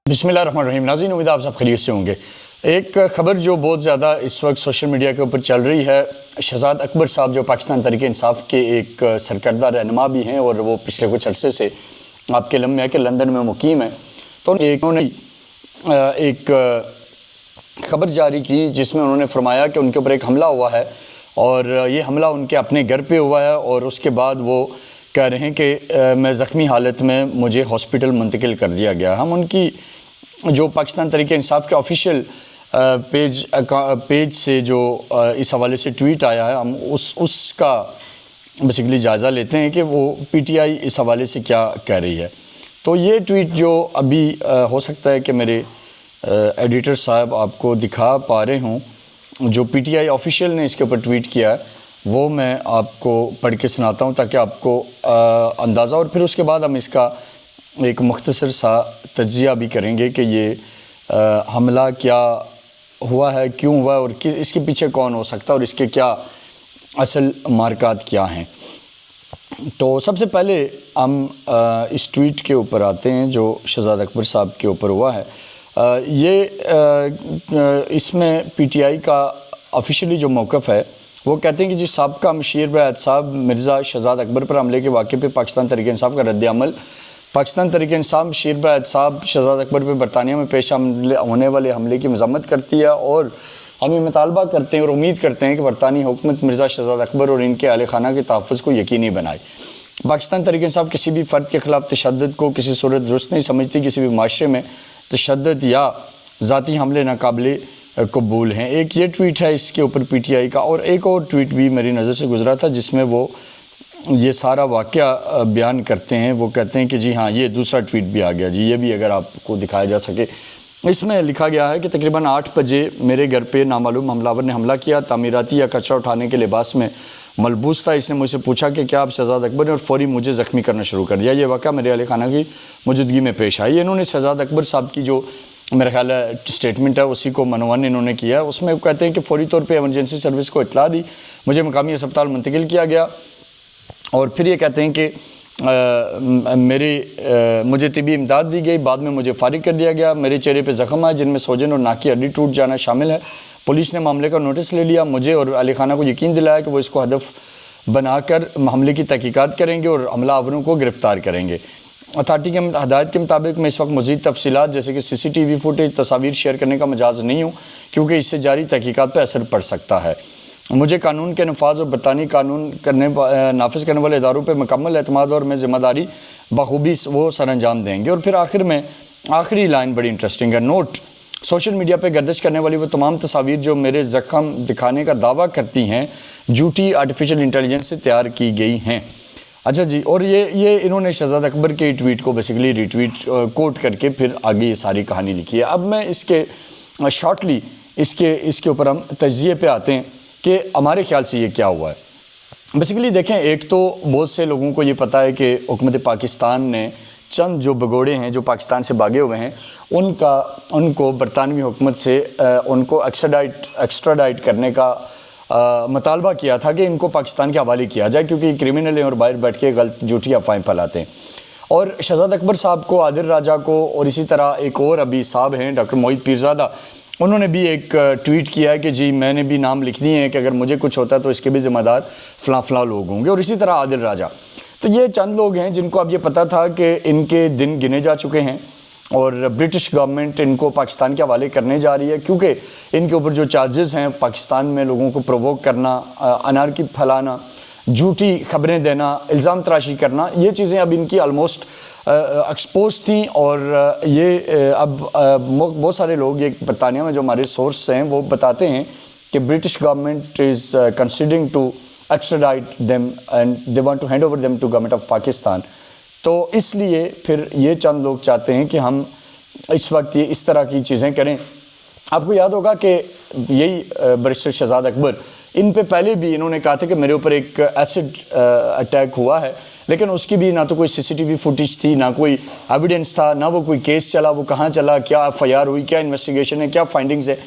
बिस्मिल्लाह रहमान रहीम। नाज़रीन, उम्मीद आप सब खैरियत से होंगे। एक खबर जो बहुत ज़्यादा इस वक्त सोशल मीडिया के ऊपर चल रही है, शहजाद अकबर साहब जो पाकिस्तान तहरीक इंसाफ के एक सरकर्दा रहनुमा भी हैं और वो पिछले कुछ अरसे से आपके लम्हा के लंदन में मुकीम है, तो उन्होंने एक खबर जारी की जिसमें उन्होंने फरमाया कि उनके ऊपर एक हमला हुआ है और ये हमला उनके अपने घर पे हुआ है और उसके बाद वो कह रहे हैं कि मैं ज़ख्मी हालत में मुझे हॉस्पिटल मुंतकिल कर दिया गया। हम उनकी जो पाकिस्तान तहरीक इंसाफ के ऑफिशियल पेज से जो इस हवाले से ट्वीट आया है, हम उसका बेसिकली जायज़ा लेते हैं कि वो पीटीआई इस हवाले से क्या कह रही है। तो ये ट्वीट जो अभी हो सकता है कि मेरे एडिटर साहब आपको दिखा पा रहे हों, जो पीटीआई ऑफिशियल ने इसके ऊपर ट्वीट किया है, वो मैं आपको पढ़ के सुनाता हूँ ताकि आपको अंदाज़ा, और फिर उसके बाद हम इसका एक मुख्तसर सा तज्ज़िया भी करेंगे कि ये हमला क्या हुआ है, क्यों हुआ है और इसके पीछे कौन हो सकता है और इसके क्या असल मार्कात क्या हैं। तो सबसे पहले हम इस ट्वीट के ऊपर आते हैं जो शहजाद अकबर साहब के ऊपर हुआ है। इसमें पीटीआई का ऑफिशियली जो मौक़िफ़ है वो कहते हैं कि जिस साबका मशीर साहब मिर्ज़ा शहजाद अकबर पर हमले के वाक़े पे पाकिस्तान तहरीक इंसाफ का रद्द अमल। पाकिस्तान तहरीक इंसाफ मशीर साहब शहजाद अकबर पर बरतानिया में पेश होने वाले हमले की मज़म्मत करती है और हम ये मुतालबा करते हैं और उम्मीद करते हैं कि बरतानी हुकूमत मिर्ज़ा शहजाद अकबर और इनके अहल खाना के तहफ़्फ़ुज़ को यकीनी बनाए। पाकिस्तान तहरीक इंसाफ किसी भी फ़र्द के ख़िलाफ़ तशद्दुद को किसी सूरत दुरुस्त नहीं समझती। किसी भी माशरे में तशद्दुद या ज़ाती हमले नाकाबिले कबूल हैं। एक ये ट्वीट है इसके ऊपर पीटीआई का, और एक और ट्वीट भी मेरी नज़र से गुजरा था जिसमें वो ये सारा वाक़या बयान करते हैं। वो कहते हैं कि जी हाँ, ये दूसरा ट्वीट भी आ गया जी, ये भी अगर आपको दिखाया जा सके। इसमें लिखा गया है कि तकरीबन 8 बजे मेरे घर पे नामालूम हमलावर ने हमला किया। तामीराती या कचरा उठाने के लिबास में मलबूस था। इसने मुझसे पूछा कि क्या आप शहजाद अकबर ने, और फौरी मुझे ज़ख्मी करना शुरू कर दिया। ये वाक़या मेरे अहल खाना की मौजूदगी में पेश आई। इन्होंने शहजाद अकबर साहब की जो मेरा ख्याल है स्टेटमेंट है उसी को मनवन इन्होंने किया। उसमें वो कहते हैं कि फौरी तौर पे एमरजेंसी सर्विस को इत्तला दी, मुझे मकामी अस्पताल मुंतकिल किया गया। और फिर ये कहते हैं कि मुझे तिबी इमदाद दी गई, बाद में मुझे फारिग कर दिया गया। मेरे चेहरे पे ज़ख्म आए जिनमें सोजन और नाक की हड्डी टूट जाना शामिल है। पुलिस ने मामले का नोटिस ले लिया। मुझे और अली खाना को यकीन दिलाया कि वो इसको हदफ बनाकर हमले की तहकीकात करेंगे और हमलावरों को गिरफ़्तार करेंगे। अथॉरिटी के हदायत के मुताबिक मैं इस वक्त मज़ीद तफसीलात जैसे कि सीसीटीवी फुटेज, तस्वीर शेयर करने का मजाज नहीं हूँ क्योंकि इससे जारी तहकीकात पर असर पड़ सकता है। मुझे कानून के नफाज और बरतानी कानून नाफिज करने वाले इदारों पर मुकम्मल एतमाद और मैं ज़िम्मेदारी बखूबी वो सर अंजाम देंगे। और फिर आखिर में आखिरी लाइन बड़ी इंटरेस्टिंग है। नोट, सोशल मीडिया पर गर्दिश करने वाली वो तमाम तस्वीर जो मेरे ज़ख्म दिखाने का दावा करती हैं झूठी आर्टिफिशियल इंटेलिजेंस से तैयार की गई हैं। अच्छा जी, और ये इन्होंने शहजाद अकबर के ट्वीट को बेसिकली रिट्वीट कोट करके फिर आगे ये सारी कहानी लिखी है। अब मैं इसके शॉर्टली इसके ऊपर हम तज्ज़िये पे आते हैं कि हमारे ख्याल से ये क्या हुआ है। बेसिकली देखें, एक तो बहुत से लोगों को ये पता है कि हुकूमत पाकिस्तान ने चंद जो भगोड़े हैं जो पाकिस्तान से भागे हुए हैं उनको बरतानवी हुकूमत से उनको एक्स्ट्राडाइट करने का मुतालबा किया था कि इनको पाकिस्तान के हवाले किया जाए क्योंकि क्रिमिनल हैं और बाहर बैठ के गलत झूठी अफवाहें फैलाते हैं। और शहजाद अकबर साहब को, आदिल राजा को, और इसी तरह एक और अभी साहब हैं डॉक्टर मोहित पीरज़ादा, उन्होंने भी एक ट्वीट किया है कि जी मैंने भी नाम लिख दिए हैं कि अगर मुझे कुछ होता है तो इसके भी ज़िम्मेदार फ़लाँ लोग होंगे। और इसी तरह आदिल राजा। तो ये चंद लोग हैं जिनको अब ये पता था कि इनके दिन गिने जा चुके हैं और ब्रिटिश गवर्नमेंट इनको पाकिस्तान के हवाले करने जा रही है क्योंकि इनके ऊपर जो चार्जेस हैं पाकिस्तान में लोगों को प्रोवोक करना, अनारकी फैलाना, झूठी खबरें देना, इल्ज़ाम तराशी करना, ये चीज़ें अब इनकी ऑलमोस्ट एक्सपोज थी। और ये अब बहुत सारे लोग, ये बरतानिया में जो हमारे सोर्स हैं वो बताते हैं कि British government is considering to extradite them and they want to hand over them to government of Pakistan. तो इसलिए फिर ये चंद लोग चाहते हैं कि हम इस वक्त ये इस तरह की चीज़ें करें। आपको याद होगा कि यही बैरिस्टर शहजाद अकबर, इन पे पहले भी इन्होंने कहा था कि मेरे ऊपर एक एसिड अटैक हुआ है, लेकिन उसकी भी ना तो कोई सीसीटीवी फुटेज थी, ना कोई एविडेंस था, ना वो कोई केस चला, वो कहाँ चला, क्या एफआईआर हुई, क्या इन्वेस्टिगेशन है, क्या फाइंडिंग्स है,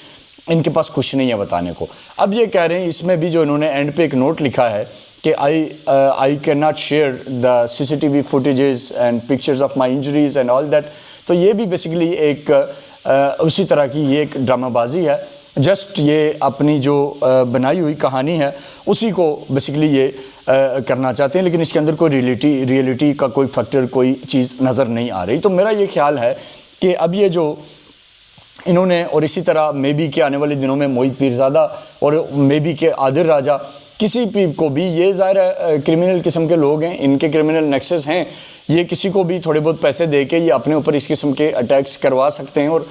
इनके पास कुछ नहीं है बताने को। अब ये कह रहे हैं, इसमें भी जो इन्होंने एंड पे एक नोट लिखा है कि I cannot share the CCTV footages and pictures of my injuries and all that. تو یہ بھی بیسیکلی ایک اسی طرح کی یہ ایک ڈرامہ بازی ہے. جسٹ یہ اپنی جو بنائی ہوئی کہانی ہے اسی کو بیسیکلی یہ کرنا چاہتے ہیں, لیکن اس کے اندر کوئی ریئلٹی کا کوئی فیکٹر, کوئی چیز نظر نہیں آ رہی. تو میرا یہ خیال ہے کہ اب یہ جو انہوں نے, اور اسی طرح مے بی کہ آنے والے دنوں میں موہت پیرزادہ اور مے بی کہ عادل راجہ, کسی بھی کو بھی, یہ ظاہر ہے کرمنل قسم کے لوگ ہیں, ان کے کرمنل نیکسس ہیں, یہ کسی کو بھی تھوڑے بہت پیسے دے کے یہ اپنے اوپر اس قسم کے اٹیکس کروا سکتے ہیں. اور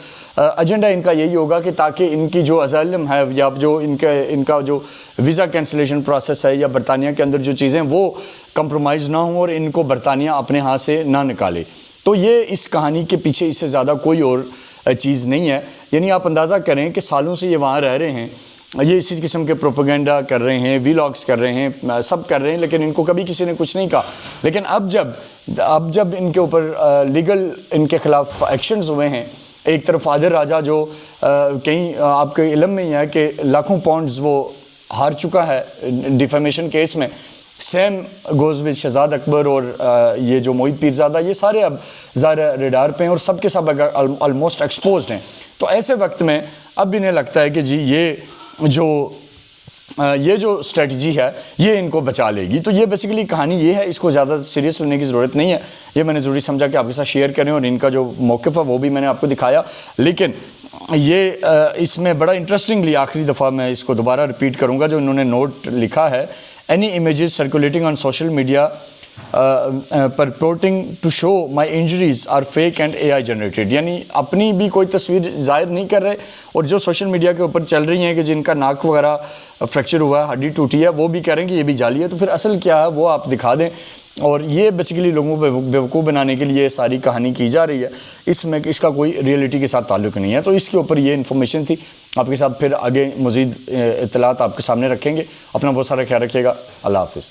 ایجنڈا ان کا یہی ہوگا کہ تاکہ ان کی جو ازالم ہے یا جو ان کا جو ویزا کینسلیشن پروسیس ہے یا برطانیہ کے اندر جو چیزیں وہ کمپرومائز نہ ہوں اور ان کو برطانیہ اپنے ہاتھ سے نہ نکالے. تو یہ اس کہانی کے پیچھے اس سے زیادہ کوئی اور چیز نہیں ہے. یعنی آپ اندازہ کریں کہ سالوں سے یہ وہاں رہ رہے ہیں, یہ اسی قسم کے پروپیگنڈا کر رہے ہیں, ویلاگس کر رہے ہیں, سب کر رہے ہیں, لیکن ان کو کبھی کسی نے کچھ نہیں کہا. لیکن اب جب ان کے اوپر لیگل ان کے خلاف ایکشنز ہوئے ہیں, ایک طرف عادل راجہ جو کہیں آپ کے علم میں ہی ہے کہ لاکھوں پاؤنڈز وہ ہار چکا ہے ڈیفیمیشن کیس میں, سیم گوز ود شہزاد اکبر اور یہ جو موہت پیرزادہ, یہ سارے اب ظاہر ریڈار پہ ہیں اور سب کے سب آلموسٹ ایکسپوزڈ ہیں. تو ایسے وقت میں اب انہیں لگتا ہے کہ جی یہ جو اسٹریٹجی ہے یہ ان کو بچا لے گی. تو یہ بیسیکلی کہانی یہ ہے, اس کو زیادہ سیریس لینے کی ضرورت نہیں ہے. یہ میں نے ضروری سمجھا کہ آپ کے ساتھ شیئر کریں, اور ان کا جو موقف ہے وہ بھی میں نے آپ کو دکھایا. لیکن یہ اس میں بڑا انٹرسٹنگلی آخری دفعہ میں اس کو دوبارہ ریپیٹ کروں گا جو انہوں نے نوٹ لکھا ہے, any images circulating on social media purporting to show my injuries are fake and AI generated. یعنی اپنی بھی کوئی تصویر ظاہر نہیں کر رہے, اور جو سوشل میڈیا کے اوپر چل رہی ہیں کہ جن کا ناک وغیرہ فریکچر ہوا ہے, ہڈی ٹوٹی ہے, وہ بھی کہہ رہے ہیں کہ یہ بھی جعلی ہے. تو پھر اصل کیا ہے وہ آپ دکھا دیں. اور یہ بیسیکلی لوگوں کو بیوقوف بنانے کے لیے ساری کہانی کی جا رہی ہے, اس کا کوئی ریئلٹی کے ساتھ تعلق نہیں ہے. تو اس کے اوپر یہ انفارمیشن تھی آپ کے ساتھ. پھر آگے مزید اطلاعات آپ کے سامنے رکھیں گے. اپنا بہت سارا خیال رکھیے گا. اللہ حافظ.